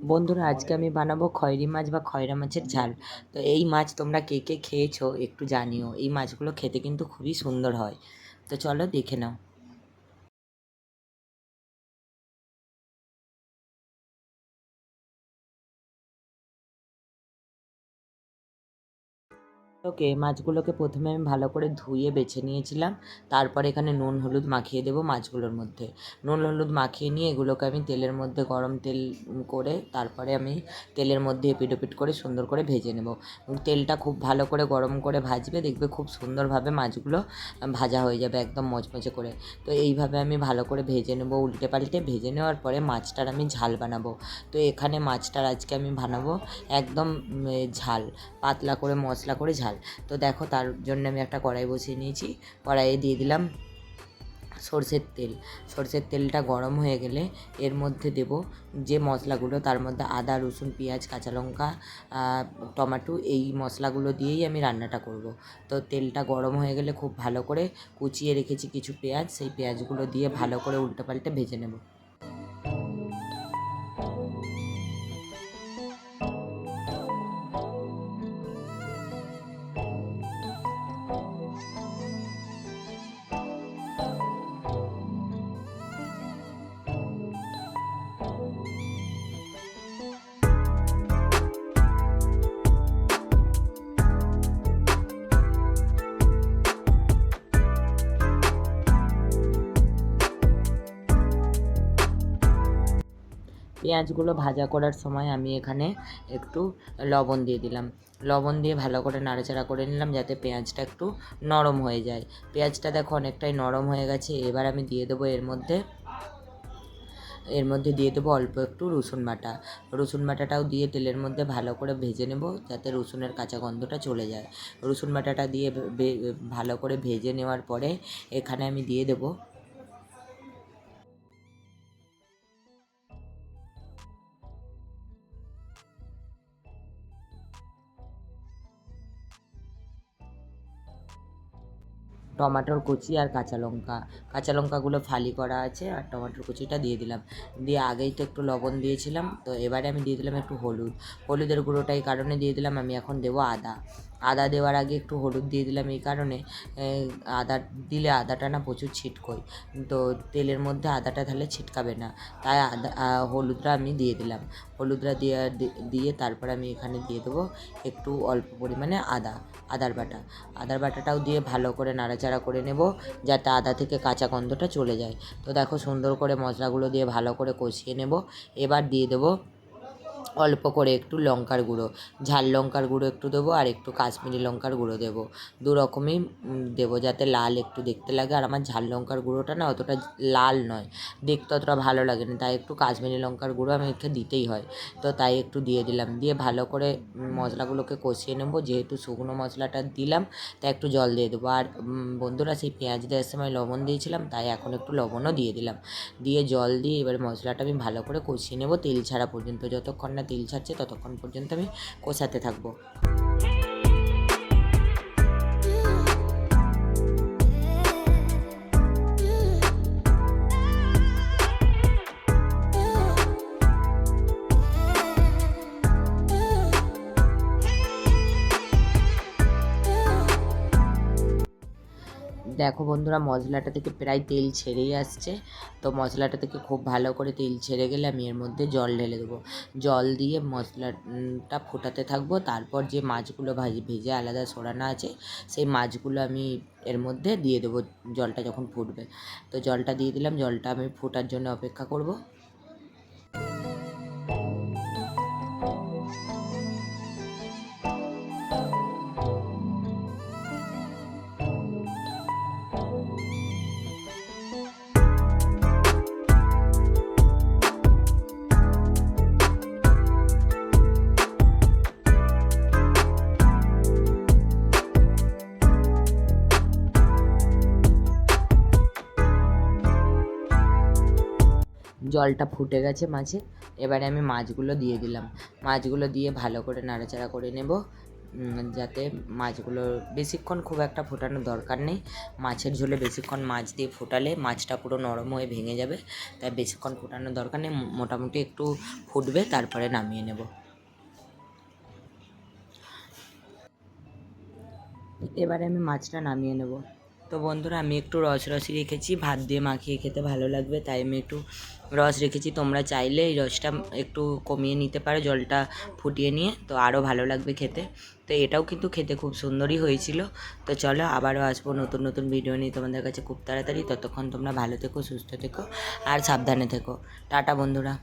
বন্ধুরা, আজকে আমি বানাবো খয়েরি মাছ বা খয়রা মাছের ঝাল। তো এই মাছ তোমরা কে কে খেয়েছো একটু জানিও। এই মাছগুলো খেতে কিন্তু খুবই সুন্দর হয়। তো চলো দেখে নাও। মাছগুলোকে প্রথমে আমি ভালো করে ধুয়ে বেছে নিয়েছিলাম। তারপর এখানে নুন হলুদ মাখিয়ে দেবো মাছগুলোর মধ্যে। নুন হলুদ মাখিয়ে নিয়ে এগুলোকে আমি তেলের মধ্যে গরম তেল করে তারপরে আমি তেলের মধ্যে এপিট ওপিট করে সুন্দর করে ভেজে নেব। তেলটা খুব ভালো করে গরম করে ভাজবে, দেখবে খুব সুন্দরভাবে মাছগুলো ভাজা হয়ে যাবে একদম মচমচে করে। তো এইভাবে আমি ভালো করে ভেজে নেব, উল্টে পাল্টে ভেজে নেওয়ার পরে মাছটার আমি ঝাল বানাবো। তো এখানে মাছটার আজকে আমি বানাবো একদম ঝাল, পাতলা করে মশলা করে ঝাল। তো দেখো, তার জন্য আমি একটা কড়াই বসিয়ে নিয়েছি। কড়াইয়ে দিয়ে দিলাম সরষের তেল। সরষের তেলটা গরম হয়ে গেলে এর মধ্যে দেব যে মশলাগুলো, তার মধ্যে আদা রসুন পেঁয়াজ কাঁচা লঙ্কা টমেটো, এই মশলাগুলো দিয়েই আমি রান্নাটা করব। তো তেলটা গরম হয়ে গেলে খুব ভালো করে কুচিয়ে রেখেছি কিছু পেঁয়াজ, সেই পেঁয়াজগুলো দিয়ে ভালো করে উল্টে পাল্টে ভেজে নেব। পেঁয়াজগুলো ভাজা করার সময় আমি এখানে একটু লবণ দিয়ে দিলাম। লবণ দিয়ে ভালো করে নাড়াচাড়া করে নিলাম যাতে পেঁয়াজটা একটু নরম হয়ে যায়। পেঁয়াজটা দেখো অনেকটাই নরম হয়ে গেছে। এবার আমি দিয়ে দেবো এর মধ্যে দিয়ে দেবো অল্প একটু রসুন বাটা। রসুন বাটাটাও দিয়ে তেলের মধ্যে ভালো করে ভেজে নেব যাতে রসুনের কাঁচা গন্ধটা চলে যায়। রসুন বাটাটা দিয়ে ভালো করে ভেজে নেওয়ার পরে এখানে আমি দিয়ে দেবো টমাটোর কুচি আর কাঁচা লঙ্কা। কাঁচা লঙ্কাগুলো ফালি করা আছে আর টমাটোর কুচিটা দিয়ে দিলাম। দিয়ে আগেই তো একটু লবণ দিয়েছিলাম, তো এবারে আমি দিয়ে দিলাম একটু হলুদ। হলুদের গুঁড়োটা এই কারণে দিয়ে দিলাম, আমি এখন দেবো আদা। আদা দেওয়ার আগে একটু হলুদ দিয়ে দিলাম এই কারণে, আদা দিলে আদাটা না প্রচুর ছিটকোয়। তো তেলের মধ্যে আদাটা তাহলে ছিটকাবে না, তাই হলুদটা আমি দিয়ে দিলাম। হলুদটা দিয়ে তারপর আমি এখানে দিয়ে দেবো একটু অল্প পরিমাণে আদার বাটা। আদার বাটাটাও দিয়ে ভালো করে নাড়াচাড়া করে নেব যাতে আদা থেকে কাঁচা গন্ধটা চলে যায়। তো দেখো, সুন্দর করে মশলাগুলো দিয়ে ভালো করে কষিয়ে নেব। এবার দিয়ে দেবো অল্প করে একটু লঙ্কার গুঁড়ো, ঝাল লঙ্কার গুঁড়ো একটু দেবো আর একটু কাশ্মীরি লঙ্কার গুঁড়ো দেবো। দু রকমই দেবো যাতে লাল একটু দেখতে লাগে। আর আমার ঝাল লঙ্কার গুঁড়োটা না অতটা লাল নয়, দেখতে অতটা ভালো লাগে না, তাই একটু কাশ্মীরি লঙ্কার গুঁড়ো আমাকে দিতেই হয়। তো তাই একটু দিয়ে দিলাম। দিয়ে ভালো করে মশলাগুলোকে কষিয়ে নেবো। যেহেতু শুকনো মশলাটা দিলাম তাই একটু জল দিয়ে দেবো। আর বন্ধুরা, সেই পেঁয়াজ দেওয়ার সময় লবণ দিয়েছিলাম, তাই এখন একটু লবণও দিয়ে দিলাম। দিয়ে জল দিয়ে এবার মশলাটা আমি ভালো করে কষিয়ে নেব তেল ছাড়া পর্যন্ত। যতক্ষণ না তেল ছাড়ছে ততক্ষণ পর্যন্ত আমি কষাতে থাকবো। দেখো বন্ধুরা, মশলাটা থেকে প্রায় তেল ছেড়েই আসছে। তো মশলাটা থেকে খুব ভালো করে তেল ছেড়ে গেলে আমি এর মধ্যে জল ঢেলে দেবো। জল দিয়ে মশলাটা ফোটাতে থাকবো। তারপর যে মাছগুলো ভেজে আলাদা সরানো আছে সেই মাছগুলো আমি এর মধ্যে দিয়ে দেবো জলটা যখন ফুটবে। তো জলটা দিয়ে দিলাম, জলটা আমি ফোটার জন্য অপেক্ষা করব। জলটা ফুটে গেছে মাছে। এবারে আমি মাছগুলো দিয়ে দিলাম। মাছগুলো দিয়ে ভালো করে নাড়াচাড়া করে নেব। যাতে মাছগুলো বেশিক্ষণ খুব একটা ফোটানোর দরকার নেই। মাছের ঝোলে বেশিক্ষণ মাছ দিয়ে ফোটালে মাছটা পুরো নরম হয়ে ভেঙে যাবে, তাই বেশিক্ষণ ফোটানোর দরকার নেই। মোটামুটি একটু ফুটবে, তারপরে নামিয়ে নেব। এবারে আমি মাছটা নামিয়ে নেব। তো বন্ধুরা, আমি একটু রসই রেখেছি, ভাত দিয়ে মাখিয়ে খেতে ভালো লাগবে, তাই আমি একটু রস রেখেছি। তোমরা চাইলে এই রসটা একটু কমিয়ে নিতে পারো, জলটা ফুটিয়ে নিয়ে, তো আরও ভালো লাগবে খেতে। তো এটাও কিন্তু খেতে খুব সুন্দরই হয়েছিল। তো চলো, আবারও আসবো নতুন নতুন ভিডিও নিয়ে তোমাদের কাছে খুব তাড়াতাড়ি। ততক্ষণ তোমরা ভালো থেকো, সুস্থ থেকো আর সাবধানে থেকো। টাটা বন্ধুরা।